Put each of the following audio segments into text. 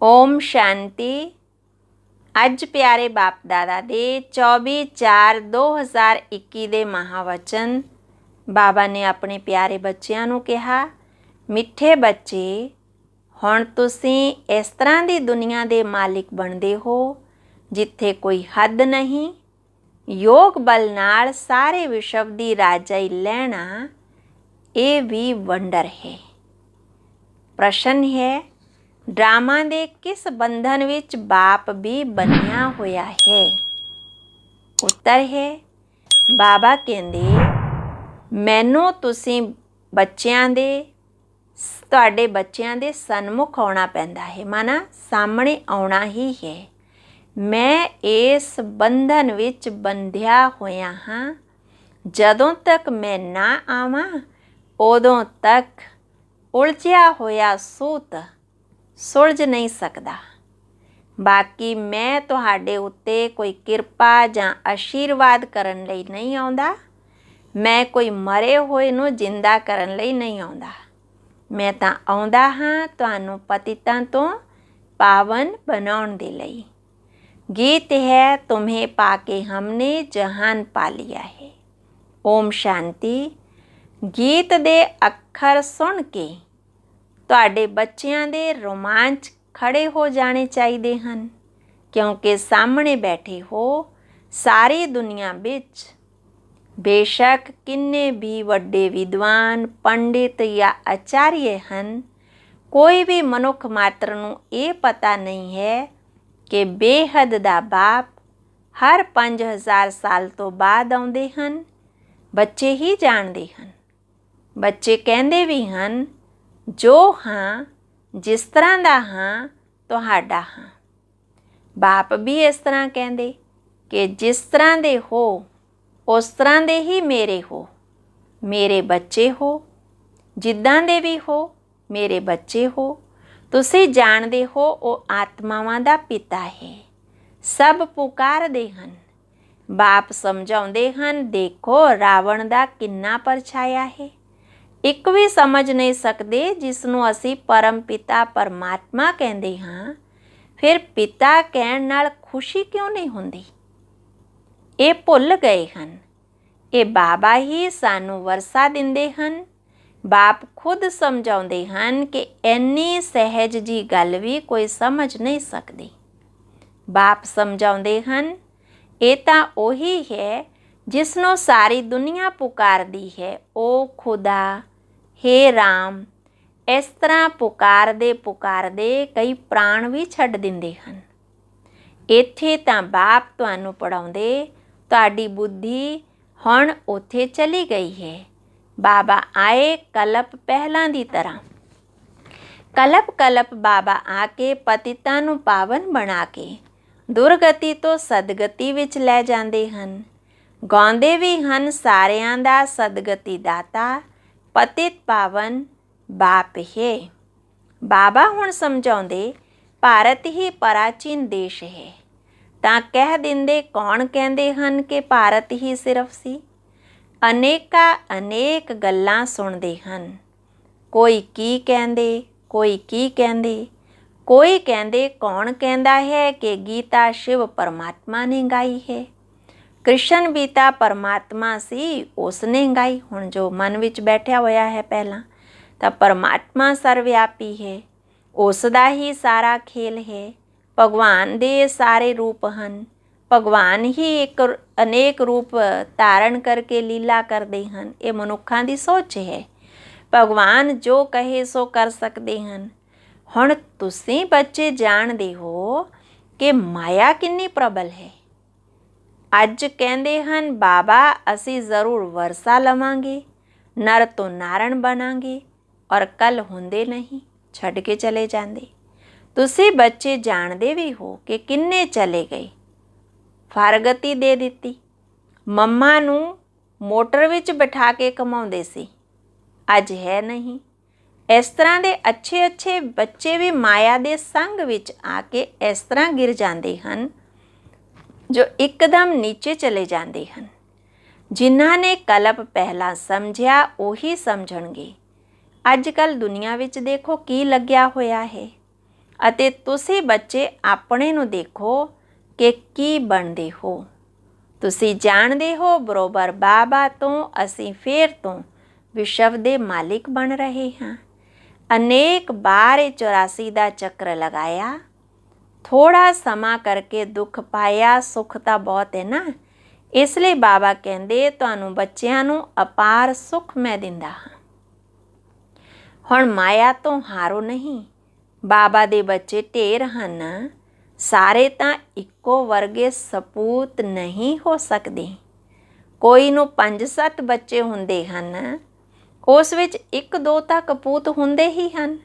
ओम शांति। अज प्यारे बाप दादा दे 24/4/2021 ਦੇ महावचन बाबा ने अपने प्यारे बच्चों ਨੂੰ ਕਿਹਾ, मिठे बच्चे ਹੁਣ ਤੁਸੀਂ ਇਸ ਤਰ੍ਹਾਂ ਦੀ ਦੁਨੀਆ ਦੇ ਮਾਲਿਕ ਬਣਦੇ ਹੋ ਜਿੱਥੇ ਕੋਈ ਹੱਦ ਨਹੀਂ। योग बल नाल सारे विश्व ਦੀ ਰਾਜਾਈ ਲੈਣਾ ਇਹ ਵੀ ਵੰਡਰ ਹੈ। प्रश्न है, ड्रामा दे किस बंधन विच बाप भी बनिया होया है? उत्तर है, बाबा कहंदे मैनू तुसी बच्चियां दे तुहाडे बच्चियां दे सन्मुख आउणा पैंदा है, माना सामने आउणा ही है। मैं इस बंधन विच बंधिया होया हाँ। जदों तक मैं ना आवां उदों तक उलझिया होया सूत सुलझ नहीं सकता। बाकी मैं तुहाडे उत्ते कोई किरपा जां आशीर्वाद करन लई नहीं आउंदा। मैं कोई मरे होए नूं जिंदा करन लई नहीं आउंदा। मैं तां आउंदा हाँ तुहानूं पतितां तों पावन बनाउण दे लई। गीत है, तुम्हें पाके हमने जहान पा लिया है। ओम शांति। गीत दे अखर सुन के ਤੁਹਾਡੇ ਬੱਚਿਆਂ ਦੇ ਰੋਮਾਂਚ ਖੜੇ ਹੋ ਜਾਣੇ ਚਾਹੀਦੇ ਹਨ, ਕਿਉਂਕਿ ਸਾਹਮਣੇ ਬੈਠੇ ਹੋ ਸਾਰੀ ਦੁਨੀਆ ਵਿੱਚ। ਬੇਸ਼ੱਕ ਕਿੰਨੇ ਵੀ ਵੱਡੇ ਵਿਦਵਾਨ ਪੰਡਿਤ ਜਾਂ ਆਚਾਰੀਏ ਹਨ, ਕੋਈ ਵੀ ਮਨੁੱਖ ਮਾਤਰ ਨੂੰ ਇਹ ਪਤਾ ਨਹੀਂ ਹੈ ਕਿ ਬੇਹੱਦ ਦਾ ਬਾਪ ਹਰ 5000 ਸਾਲ ਤੋਂ ਬਾਅਦ ਆਉਂਦੇ ਹਨ। ਬੱਚੇ ਹੀ ਜਾਣਦੇ ਹਨ। ਬੱਚੇ ਕਹਿੰਦੇ ਵੀ ਹਨ, जो हाँ जिस तरह दा हाँ तुहाडा हाँ। बाप भी इस तरह कहते कि जिस तरह दे हो उस तरह दे ही मेरे हो, मेरे बच्चे हो। जिद्दां दे भी हो मेरे बच्चे हो। तुसी जाणदे हो वो आत्मावां दा पिता है। सब पुकारदे हन। बाप समझाउंदे हन, देखो रावण दा किन्ना परछाया है। एक भी समझ नहीं सकते जिसनों असी परम पिता परमात्मा कहते हाँ। फिर पिता कहण नाल खुशी क्यों नहीं हुंदी? ये भुल गए हन। ये बाबा ही सानू वरसा दिंदे हन। बाप खुद समझाउंदे हन कि इन्नी सहज जी गल भी कोई समझ नहीं सकती। बाप समझाउंदे हन, ये तां ओही है जिसनों सारी दुनिया पुकारदी है। ओ खुदा, हे राम। इस तरह पुकारदे कई प्राण भी छड्ड दिंदे हन। इत्थे तां बाप तुहानूं पढ़ाउंदे, तुहाडी बुद्धि हुण उत्थे चली गई है। बाबा आए कलप पहलां दी तरह। कलप बाबा आके पतितां नूं पावन बना के दुर्गति तो सदगति विच लै जांदे हन। गाउंदे भी हन, सारियां दा सदगति दाता पतित पावन बाप है। बाबा हुण समझाउंदे भारत ही प्राचीन देश है। तां कह दिंदे कौन कहंदे हन कि भारत ही सिर्फ सी? अनेक गल्लां सुणदे हन। कोई की कहंदे, कोई की कहंदे। कोई कहंदे कौन कहंदा है कि गीता शिव परमात्मा ने गाई है। कृष्ण भी तो परमात्मा सी, उसने गाई। हुण जो मन विच बैठा होया है पहला तो परमात्मा सर्वव्यापी है, उसदा ही सारा खेल है। भगवान दे सारे रूप हन। भगवान ही एक अनेक रूप धारण करके लीला करते हन। ये मनुखां दी सोच है। भगवान जो कहे सो कर सकते हन। हुण तुसीं बच्चे जाणदे हो कि माया किन्नी प्रबल है। अज कहते हन बाबा असी ज़रूर वरसा लवांगे, नर तो नारण बनांगे, और कल हुंदे नहीं, छड्ड के चले जांदे। तुसी बच्चे जानदे भी हो कि किन्ने चले गए। फारगति दे दिती। मम्मा नूं मोटर विच बिठा के कमाउंदे सी, अज है नहीं। इस तरह दे अच्छे बच्चे भी माया दे संग विच आके इस तरह गिर जांदे हन जो एकदम नीचे चले जाते हैं। जिन्हां ने कलप पहला समझिया उही समझणगे। अजकल दुनिया विच देखो की लग्या होया है। ਅਤੇ ਤੁਸੀਂ ਬੱਚੇ ਆਪਣੇ ਨੂੰ ਦੇਖੋ ਕਿ ਕੀ ਬਣਦੇ ਹੋ। ਤੁਸੀਂ ਜਾਣਦੇ ਹੋ ਬਰੋਬਰ ਬਾਬਾ ਤੋਂ ਅਸੀਂ ਫੇਰ ਤੋਂ ਵਿਸ਼ਵ ਦੇ ਮਾਲਿਕ ਬਣ ਰਹੇ ਹਾਂ। ਅਨੇਕ ਵਾਰ ਇਹ 84 ਦਾ ਚੱਕਰ ਲਗਾਇਆ, ਥੋੜਾ ਸਮਾਂ ਕਰਕੇ ਦੁੱਖ ਪਾਇਆ, ਸੁੱਖ ਤਾਂ ਬਹੁਤ ਹੈ ਨਾ। ਇਸ ਲਈ ਬਾਬਾ ਕਹਿੰਦੇ ਤੁਹਾਨੂੰ ਬੱਚਿਆਂ ਨੂੰ ਅਪਾਰ ਸੁੱਖ ਮੈਂ ਦਿੰਦਾ ਹਾਂ। ਹੁਣ ਮਾਇਆ ਤੋਂ ਹਾਰੋ ਨਹੀਂ। ਬਾਬਾ ਦੇ ਬੱਚੇ ਢੇਰ ਹਨ, ਸਾਰੇ ਤਾਂ ਇੱਕੋ ਵਰਗੇ ਸਪੂਤ ਨਹੀਂ ਹੋ ਸਕਦੇ। ਕੋਈ ਨੂੰ 5-7 ਬੱਚੇ ਹੁੰਦੇ ਹਨ, ਉਸ ਵਿੱਚ 1-2 ਤਾਂ ਕਪੂਤ ਹੁੰਦੇ ਹੀ ਹਨ,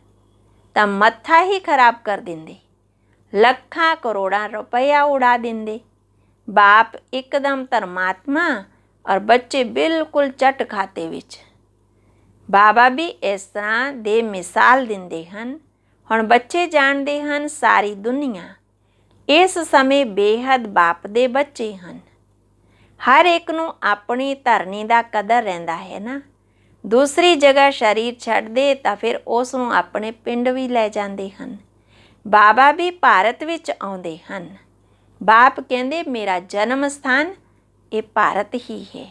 ਤਾਂ ਮੱਥਾ ਹੀ ਖਰਾਬ ਕਰ ਦਿੰਦੇ, ਲੱਖਾਂ ਕਰੋੜਾਂ ਰੁਪਇਆ ਉਡਾ ਦਿੰਦੇ। ਬਾਪ ਇੱਕਦਮ ਧਰਮਾਤਮਾ ਔਰ ਬੱਚੇ ਬਿਲਕੁਲ ਚੱਟ ਖਾਤੇ ਵਿੱਚ। ਬਾਬਾ ਵੀ ਇਸ ਤਰ੍ਹਾਂ ਦੇ ਮਿਸਾਲ ਦਿੰਦੇ ਹਨ। ਹੁਣ ਬੱਚੇ ਜਾਣਦੇ ਹਨ ਸਾਰੀ ਦੁਨੀਆ ਇਸ ਸਮੇਂ ਬੇਹੱਦ ਬਾਪ ਦੇ ਬੱਚੇ ਹਨ। ਹਰ ਇੱਕ ਨੂੰ ਆਪਣੀ ਧਰਨੀ ਦਾ ਕਦਰ ਰਹਿੰਦਾ ਹੈ ਨਾ। ਦੂਸਰੀ ਜਗ੍ਹਾ ਸਰੀਰ ਛੱਡਦੇ ਤਾਂ ਫਿਰ ਉਸ ਨੂੰ ਆਪਣੇ ਪਿੰਡ ਵੀ ਲੈ ਜਾਂਦੇ ਹਨ। ਬਾਬਾ ਵੀ ਭਾਰਤ ਵਿੱਚ ਆਉਂਦੇ ਹਨ। ਬਾਪ ਕਹਿੰਦੇ ਮੇਰਾ ਜਨਮ ਸਥਾਨ ਇਹ ਭਾਰਤ ਹੀ ਹੈ।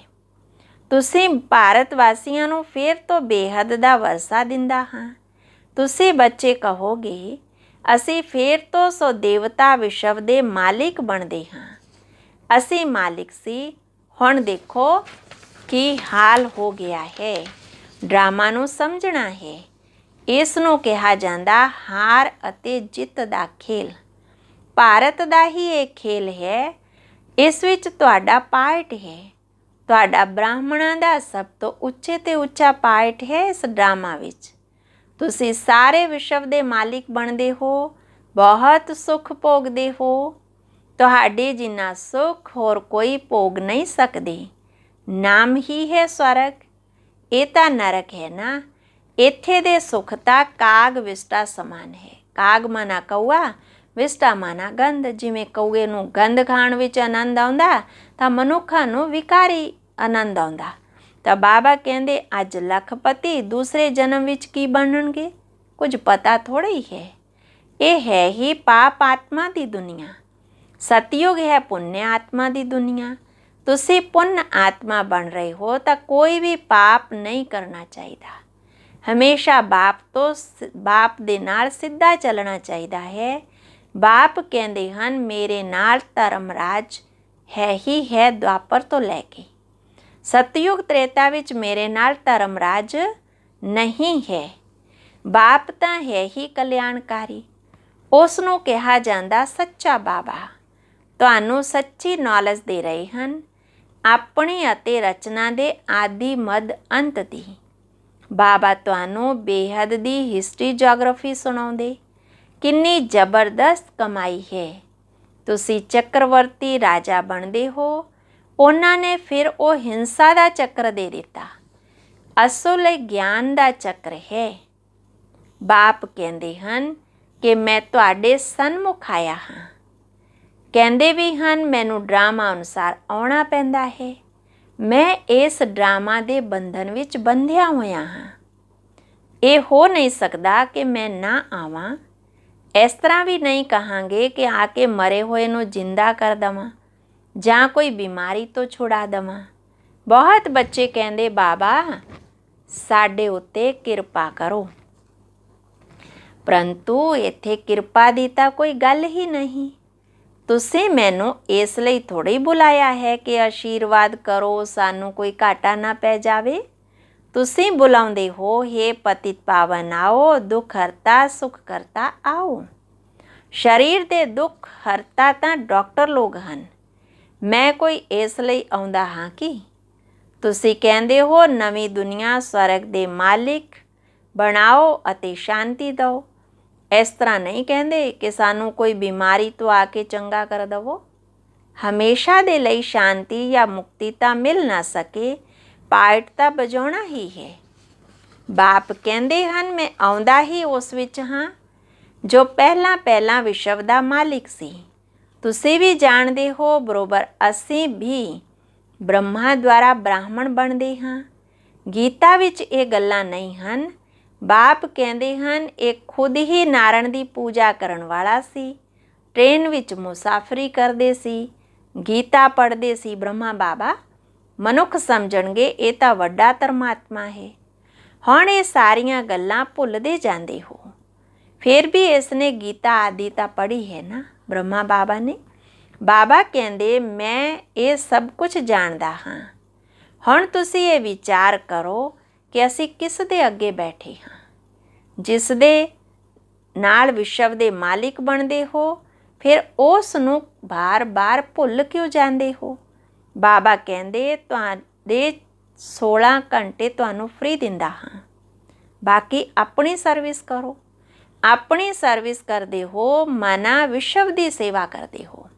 ਤੁਸੀਂ ਭਾਰਤ ਵਾਸੀਆਂ ਨੂੰ ਫਿਰ ਤੋਂ ਬੇਹੱਦ ਦਾ ਵਰਸਾ ਦਿੰਦਾ ਹਾਂ। ਤੁਸੀਂ ਬੱਚੇ ਕਹੋਗੇ ਅਸੀਂ ਫਿਰ ਤੋਂ ਸੋ ਦੇਵਤਾ ਵਿਸ਼ਵ ਦੇ ਮਾਲਿਕ ਬਣਦੇ ਹਾਂ। ਅਸੀਂ ਮਾਲਿਕ ਸੀ, ਹੁਣ ਦੇਖੋ ਕੀ ਹਾਲ ਹੋ ਗਿਆ ਹੈ। ਡਰਾਮਾ ਨੂੰ ਸਮਝਣਾ ਹੈ। ਇਸ ਨੂੰ ਕਿਹਾ ਜਾਂਦਾ ਹਾਰ ਅਤੇ ਜਿੱਤ ਦਾ ਖੇਲ। ਭਾਰਤ ਦਾ ਹੀ ਇਹ ਖੇਲ ਹੈ। ਇਸ ਵਿੱਚ ਤੁਹਾਡਾ ਪਾਰਟ ਹੈ। ਤੁਹਾਡਾ ਬ੍ਰਾਹਮਣਾਂ ਦਾ ਸਭ ਤੋਂ ਉੱਚੇ ਤੇ ਉੱਚਾ ਪਾਰਟ ਹੈ ਇਸ ਡਰਾਮਾ ਵਿੱਚ। ਤੁਸੀਂ ਸਾਰੇ ਵਿਸ਼ਵ ਦੇ ਮਾਲਿਕ ਬਣਦੇ ਹੋ, ਬਹੁਤ ਸੁੱਖ ਭੋਗਦੇ ਹੋ। ਤੁਹਾਡੇ ਜਿੰਨਾ ਸੁੱਖ ਹੋਰ ਕੋਈ ਭੋਗ ਨਹੀਂ ਸਕਦੇ। ਨਾਮ ਹੀ ਹੈ ਸਵਰਗ, ਇਹ ਤਾਂ ਨਰਕ ਹੈ ਨਾ। ਇੱਥੇ ਦੇ ਸੁੱਖ ਤਾਂ ਕਾਗ ਵਿਸ਼ਟਾ ਸਮਾਨ ਹੈ। ਕਾਗ ਮਾਨਾ ਕਊਆ, ਵਿਸ਼ਟਾ ਮਾਨਾ ਗੰਧ। ਜਿਵੇਂ ਕਊਏ ਨੂੰ ਗੰਧ ਖਾਣ ਵਿੱਚ ਆਨੰਦ ਆਉਂਦਾ ਤਾਂ ਮਨੁੱਖਾਂ ਨੂੰ ਵਿਕਾਰੀ ਆਨੰਦ ਆਉਂਦਾ। ਤਾਂ ਬਾਬਾ ਕਹਿੰਦੇ ਅੱਜ ਲੱਖਪਤੀ ਦੂਸਰੇ ਜਨਮ ਵਿੱਚ ਕੀ ਬਣਨਗੇ ਕੁਝ ਪਤਾ ਥੋੜ੍ਹਾ ਹੀ ਹੈ। ਇਹ ਹੈ ਹੀ ਪਾਪ ਆਤਮਾ ਦੀ ਦੁਨੀਆ। ਸਤਯੁਗ ਹੈ ਪੁੰਨ ਆਤਮਾ ਦੀ ਦੁਨੀਆ। ਤੁਸੀਂ ਪੁੰਨ ਆਤਮਾ ਬਣ ਰਹੇ ਹੋ ਤਾਂ ਕੋਈ ਵੀ ਪਾਪ ਨਹੀਂ ਕਰਨਾ ਚਾਹੀਦਾ। ਹਮੇਸ਼ਾ ਬਾਪ ਦੇ ਨਾਲ ਸਿੱਧਾ ਚੱਲਣਾ ਚਾਹੀਦਾ ਹੈ। ਬਾਪ ਕਹਿੰਦੇ ਹਨ ਮੇਰੇ ਨਾਲ ਧਰਮਰਾਜ ਹੈ ਹੀ ਹੈ ਦੁਆਪਰ ਤੋਂ ਲੈ ਕੇ। ਸਤਯੁਗ ਤ੍ਰੇਤਾ ਵਿੱਚ ਮੇਰੇ ਨਾਲ ਧਰਮਰਾਜ ਨਹੀਂ ਹੈ। ਬਾਪ ਤਾਂ ਹੈ ਹੀ ਕਲਿਆਣਕਾਰੀ। ਉਸ ਨੂੰ ਕਿਹਾ ਜਾਂਦਾ ਸੱਚਾ ਬਾਬਾ। ਤੁਹਾਨੂੰ ਸੱਚੀ ਨੌਲੇਜ ਦੇ ਰਹੇ ਹਨ, ਆਪਣੀ ਅਤੇ ਰਚਨਾ ਦੇ ਆਦਿ ਮੱਧ ਅੰਤ ਦੀ। ਬਾਬਾ ਤੁਹਾਨੂੰ ਬੇਹੱਦ ਦੀ ਹਿਸਟਰੀ ਜੀਓਗ੍ਰਾਫੀ ਸੁਣਾਉਂਦੇ। ਕਿੰਨੀ ਜ਼ਬਰਦਸਤ ਕਮਾਈ ਹੈ। ਤੁਸੀਂ ਚੱਕਰਵਰਤੀ ਰਾਜਾ ਬਣਦੇ ਹੋ। ਉਹਨਾਂ ਨੇ ਫਿਰ ਉਹ ਹਿੰਸਾ ਦਾ ਚੱਕਰ ਦੇ ਦਿੱਤਾ। ਅਸਲ ਇਹ ਗਿਆਨ ਦਾ ਚੱਕਰ ਹੈ। ਬਾਪ ਕਹਿੰਦੇ ਹਨ ਕਿ ਮੈਂ ਤੁਹਾਡੇ ਸਨਮੁਖ ਆਇਆ ਹਾਂ। ਕਹਿੰਦੇ ਵੀ ਹਨ ਮੈਨੂੰ ਡਰਾਮਾ ਅਨੁਸਾਰ ਆਉਣਾ ਪੈਂਦਾ ਹੈ। ਮੈਂ ਇਸ ਡਰਾਮਾ ਦੇ ਬੰਧਨ ਵਿੱਚ ਬੰਧਿਆ ਹੋਇਆ ਹਾਂ। ਇਹ ਹੋ ਨਹੀਂ ਸਕਦਾ ਕਿ ਮੈਂ ਨਾ ਆਵਾਂ। ਇਸ ਤਰ੍ਹਾਂ ਵੀ ਨਹੀਂ ਕਹਾਂਗੇ ਕਿ ਆ ਕੇ ਮਰੇ ਹੋਏ ਨੂੰ ਜਿੰਦਾ ਕਰ ਦੇਵਾਂ ਜਾਂ ਕੋਈ ਬਿਮਾਰੀ ਤੋਂ ਛੁਡਾ ਦੇਵਾਂ। ਬਹੁਤ ਬੱਚੇ ਕਹਿੰਦੇ ਬਾਬਾ ਸਾਡੇ ਉੱਤੇ ਕਿਰਪਾ ਕਰੋ, ਪਰੰਤੂ ਇੱਥੇ ਕਿਰਪਾ ਦੀ ਤਾਂ ਕੋਈ ਗੱਲ ਹੀ ਨਹੀਂ। ਤੁਸੀਂ ਮੈਨੂੰ ਇਸ ਲਈ ਥੋੜ੍ਹੀ ਬੁਲਾਇਆ ਹੈ ਕਿ ਆਸ਼ੀਰਵਾਦ ਕਰੋ, ਸਾਨੂੰ ਕੋਈ ਘਾਟਾ ਨਾ ਪੈ ਜਾਵੇ। ਤੁਸੀਂ ਬੁਲਾਉਂਦੇ ਹੋ ਹੇ ਪਤਿਤ ਪਾਵਨ ਆਓ, ਦੁੱਖ ਹਰਤਾ ਸੁਖ ਕਰਤਾ ਆਓ। ਸਰੀਰ ਦੇ ਦੁੱਖ ਹਰਤਾ ਤਾਂ ਡਾਕਟਰ ਲੋਕ ਹਨ। ਮੈਂ ਕੋਈ ਇਸ ਲਈ ਆਉਂਦਾ ਹਾਂ ਕਿ ਤੁਸੀਂ ਕਹਿੰਦੇ ਹੋ ਨਵੀਂ ਦੁਨੀਆ ਸਵਰਗ ਦੇ ਮਾਲਿਕ ਬਣਾਓ ਅਤੇ ਸ਼ਾਂਤੀ ਦਿਓ। ਇਸ ਤਰ੍ਹਾਂ ਨਹੀਂ ਕਹਿੰਦੇ ਕਿ ਸਾਨੂੰ ਕੋਈ ਬਿਮਾਰੀ ਤੋਂ ਆ ਕੇ ਚੰਗਾ ਕਰ ਦੇਵੋ। ਹਮੇਸ਼ਾ ਦੇ ਲਈ ਸ਼ਾਂਤੀ ਜਾਂ ਮੁਕਤੀ ਤਾਂ ਮਿਲ ਨਾ ਸਕੇ, ਪਾਰਟ ਤਾਂ ਵਜਾਉਣਾ ਹੀ ਹੈ। ਬਾਪ ਕਹਿੰਦੇ ਹਨ ਮੈਂ ਆਉਂਦਾ ਹੀ ਉਸ ਵਿੱਚ ਹਾਂ ਜੋ ਪਹਿਲਾਂ ਵਿਸ਼ਵ ਦਾ ਮਾਲਿਕ ਸੀ। ਤੁਸੀਂ ਵੀ ਜਾਣਦੇ ਹੋ ਬਰੋਬਰ ਅਸੀਂ ਵੀ ਬ੍ਰਹਮਾ ਦੁਆਰਾ ਬ੍ਰਾਹਮਣ ਬਣਦੇ ਹਾਂ। ਗੀਤਾ ਵਿੱਚ ਇਹ ਗੱਲਾਂ ਨਹੀਂ ਹਨ। ਬਾਪ ਕਹਿੰਦੇ ਹਨ ਇਹ ਖੁਦ ਹੀ ਨਾਰਾਇਣ ਦੀ ਪੂਜਾ ਕਰਨ ਵਾਲਾ ਸੀ, ਟ੍ਰੇਨ ਵਿੱਚ ਮੁਸਾਫਰੀ ਕਰਦੇ ਸੀ, ਗੀਤਾ ਪੜ੍ਹਦੇ ਸੀ। ਬ੍ਰਹਮਾ ਬਾਬਾ ਮਨੁੱਖ ਸਮਝਣਗੇ ਇਹ ਤਾਂ ਵੱਡਾ ਧਰਮਾਤਮਾ ਹੈ। ਹੁਣ ਇਹ ਸਾਰੀਆਂ ਗੱਲਾਂ ਭੁੱਲਦੇ ਜਾਂਦੇ ਹੋ। ਫਿਰ ਵੀ ਇਸ ਨੇ ਗੀਤਾ ਆਦਿ ਤਾਂ ਪੜ੍ਹੀ ਹੈ ਨਾ। ਬ੍ਰਹਮਾ ਬਾਬਾ ਨੇ। ਬਾਬਾ ਕਹਿੰਦੇ ਮੈਂ ਇਹ ਸਭ ਕੁਝ ਜਾਣਦਾ ਹਾਂ। ਹੁਣ ਤੁਸੀਂ ਇਹ ਵਿਚਾਰ ਕਰੋ ਕਿ ਅਸੀਂ ਕਿਸ ਦੇ ਅੱਗੇ ਬੈਠੇ ਹਾਂ। ਜਿਸ ਦੇ ਨਾਲ ਵਿਸ਼ਵ ਦੇ ਮਾਲਿਕ ਬਣਦੇ ਹੋ, ਫਿਰ ਉਸ ਨੂੰ ਬਾਰ-ਬਾਰ ਭੁੱਲ ਕਿਉਂ ਜਾਂਦੇ ਹੋ। ਬਾਬਾ ਕਹਿੰਦੇ ਤੁਹਾਡੇ 16 ਘੰਟੇ ਤੁਹਾਨੂੰ ਫ੍ਰੀ ਦਿੰਦਾ ਹਾਂ, ਬਾਕੀ ਆਪਣੀ ਸਰਵਿਸ ਕਰੋ। ਆਪਣੀ ਸਰਵਿਸ ਕਰਦੇ ਹੋ ਮਾਨਾ ਵਿਸ਼ਵ ਦੀ ਸੇਵਾ ਕਰਦੇ ਹੋ।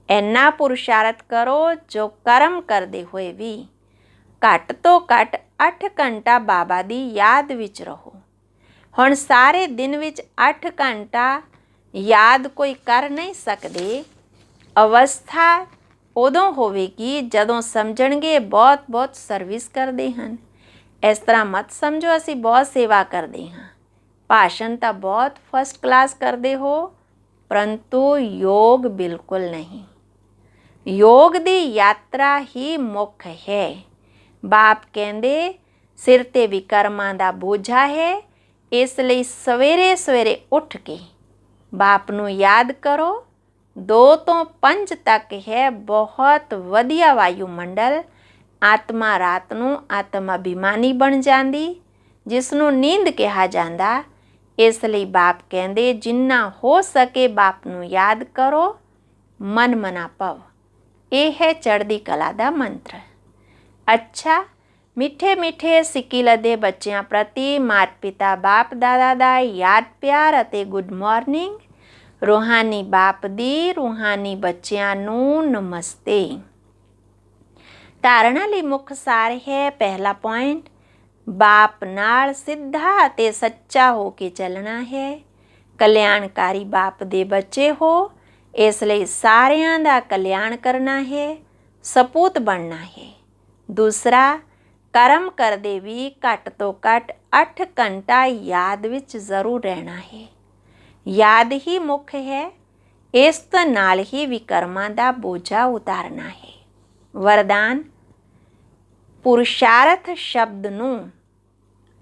ਇੰਨਾ ਪੁਰਸ਼ਾਰਥ ਕਰੋ ਜੋ ਕਰਮ ਕਰਦੇ ਹੋਏ ਵੀ ਘੱਟ ਤੋਂ ਘੱਟ 8 ਘੰਟਾ ਬਾਬਾ ਦੀ ਯਾਦ ਵਿੱਚ ਰਹੋ। ਹੁਣ ਸਾਰੇ ਦਿਨ ਵਿੱਚ 8 ਘੰਟਾ ਯਾਦ ਕੋਈ ਕਰ ਨਹੀਂ ਸਕਦੇ। ਅਵਸਥਾ ਉਦੋਂ ਹੋਵੇਗੀ ਜਦੋਂ ਸਮਝਣਗੇ ਬਹੁਤ ਬਹੁਤ ਸਰਵਿਸ ਕਰਦੇ ਹਨ। ਇਸ ਤਰ੍ਹਾਂ ਮਤ ਸਮਝੋ ਅਸੀਂ ਬਹੁਤ ਸੇਵਾ ਕਰਦੇ ਹਾਂ, ਭਾਸ਼ਣ ਤਾਂ ਬਹੁਤ ਫਸਟ ਕਲਾਸ ਕਰਦੇ ਹੋ, ਪਰੰਤੂ ਯੋਗ ਬਿਲਕੁਲ ਨਹੀਂ। ਯੋਗ ਦੀ ਯਾਤਰਾ ਹੀ ਮੁੱਖ ਹੈ। ਬਾਪ ਕਹਿੰਦੇ ਸਿਰ 'ਤੇ ਵਿਕਰਮਾਂ ਦਾ ਬੋਝਾ ਹੈ, ਇਸ ਲਈ ਸਵੇਰੇ ਸਵੇਰੇ ਉੱਠ ਕੇ ਬਾਪ ਨੂੰ ਯਾਦ ਕਰੋ। 2 ਤੋਂ 5 ਤੱਕ ਹੈ ਬਹੁਤ ਵਧੀਆ ਵਾਯੂਮੰਡਲ। ਆਤਮਾ ਰਾਤ ਨੂੰ ਆਤਮ ਅਭਿਮਾਨੀ ਬਣ ਜਾਂਦੀ, ਜਿਸ ਨੂੰ ਨੀਂਦ ਕਿਹਾ ਜਾਂਦਾ। ਇਸ ਲਈ ਬਾਪ ਕਹਿੰਦੇ ਜਿੰਨਾ ਹੋ ਸਕੇ ਬਾਪ ਨੂੰ ਯਾਦ ਕਰੋ। ਮਨ ਮਨਾ ਭਵ, ਇਹ ਹੈ ਚੜ੍ਹਦੀ ਕਲਾ ਦਾ ਮੰਤਰ। ਅੱਛਾ, ਮਿੱਠੇ ਮਿੱਠੇ ਸਿੱਕੀ ਲੱਦੇ ਬੱਚਿਆਂ ਪ੍ਰਤੀ ਮਾਤਾ ਪਿਤਾ ਬਾਪ ਦਾਦਾ ਦਾ ਯਾਦ ਪਿਆਰ ਅਤੇ ਗੁੱਡ ਮਾਰਨਿੰਗ। ਰੂਹਾਨੀ ਬਾਪ ਦੀ ਰੂਹਾਨੀ ਬੱਚਿਆਂ ਨੂੰ ਨਮਸਤੇ। ਧਾਰਨਾ ਲਈ ਮੁੱਖ ਸਾਰ ਹੈ। ਪਹਿਲਾ ਪੁਆਇੰਟ, ਬਾਪ ਨਾਲ ਸਿੱਧਾ ਅਤੇ ਸੱਚਾ ਹੋ ਕੇ ਚੱਲਣਾ ਹੈ। ਕਲਿਆਣਕਾਰੀ ਬਾਪ ਦੇ ਬੱਚੇ ਹੋ, ਇਸ ਲਈ ਸਾਰਿਆਂ ਦਾ ਕਲਿਆਣ ਕਰਨਾ ਹੈ, ਸਪੂਤ ਬਣਨਾ ਹੈ। ਦੂਸਰਾ, ਕਰਮ ਕਰਦੇ ਵੀ ਘੱਟ ਤੋਂ ਘੱਟ 8 ਘੰਟਾ ਯਾਦ ਵਿੱਚ ਜ਼ਰੂਰ ਰਹਿਣਾ ਹੈ। ਯਾਦ ਹੀ ਮੁੱਖ ਹੈ। ਇਸ ਤੋਂ ਨਾਲ ਹੀ ਵਿਕਰਮਾਂ ਦਾ ਬੋਝਾ ਉਤਾਰਨਾ ਹੈ। ਵਰਦਾਨ, ਪੁਰਸ਼ਾਰਥ ਸ਼ਬਦ ਨੂੰ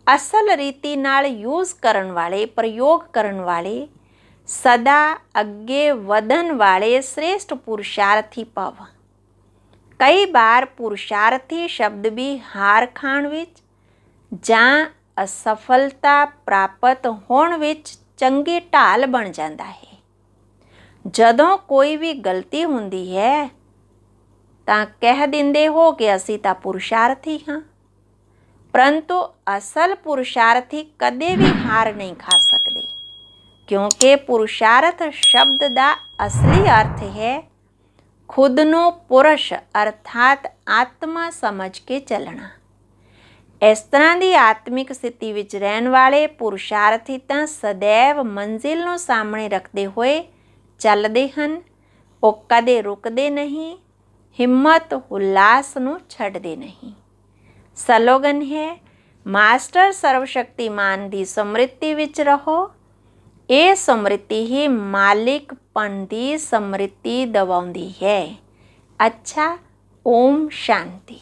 ਅਸਲ ਰੀਤੀ ਨਾਲ ਯੂਜ਼ ਕਰਨ ਵਾਲੇ, ਪ੍ਰਯੋਗ ਕਰਨ ਵਾਲੇ, ਸਦਾ ਅੱਗੇ ਵਧਣ ਵਾਲੇ ਸ੍ਰੇਸ਼ਟ ਪੁਰਸ਼ਾਰਥੀ ਭਵ। ਕਈ ਵਾਰ ਪੁਰਸ਼ਾਰਥੀ ਸ਼ਬਦ ਵੀ ਹਾਰ ਖਾਣ ਵਿੱਚ ਜਾਂ ਅਸਫਲਤਾ ਪ੍ਰਾਪਤ ਹੋਣ ਵਿੱਚ ਚੰਗੀ ਢਾਲ ਬਣ ਜਾਂਦਾ ਹੈ। ਜਦੋਂ ਕੋਈ ਵੀ ਗਲਤੀ ਹੁੰਦੀ ਹੈ ਤਾਂ ਕਹਿ ਦਿੰਦੇ ਹੋ ਕਿ ਅਸੀਂ ਤਾਂ ਪੁਰਸ਼ਾਰਥੀ ਹਾਂ, ਪਰੰਤੂ ਅਸਲ ਪੁਰਸ਼ਾਰਥੀ ਕਦੇ ਵੀ ਹਾਰ ਨਹੀਂ ਖਾ ਸਕਦੇ, ਕਿਉਂਕਿ ਪੁਰਸ਼ਾਰਥ ਸ਼ਬਦ ਦਾ ਅਸਲੀ ਅਰਥ ਹੈ ਖੁਦ ਨੂੰ ਪੁਰਸ਼ ਅਰਥਾਤ ਆਤਮਾ ਸਮਝ ਕੇ ਚੱਲਣਾ। ਇਸ ਤਰ੍ਹਾਂ ਦੀ ਆਤਮਿਕ ਸਥਿਤੀ ਵਿੱਚ ਰਹਿਣ ਵਾਲੇ ਪੁਰਸ਼ਾਰਥੀ ਤਾਂ ਸदैव ਮੰਜ਼ਿਲ ਨੂੰ ਸਾਹਮਣੇ ਰੱਖਦੇ ਹੋਏ ਚੱਲਦੇ ਹਨ। ਉਹ ਕਦੇ ਰੁਕਦੇ ਨਹੀਂ, ਹਿੰਮਤ ਉਲਾਸ ਨੂੰ ਛੱਡਦੇ ਨਹੀਂ। ਸਲੋਗਨ ਹੈ, ਮਾਸਟਰ ਸਰਵਸ਼ਕਤੀਮਾਨ ਦੀ ਸਮ੍ਰਿਤੀ ਵਿੱਚ ਰਹੋ। ਇਹ ਸਮ੍ਰਿਤੀ ਹੀ ਮਾਲਿਕਪਣ ਦੀ ਸਮ੍ਰਿਤੀ ਦਿਵਾਉਂਦੀ ਹੈ। ਅੱਛਾ, ਓਮ ਸ਼ਾਂਤੀ।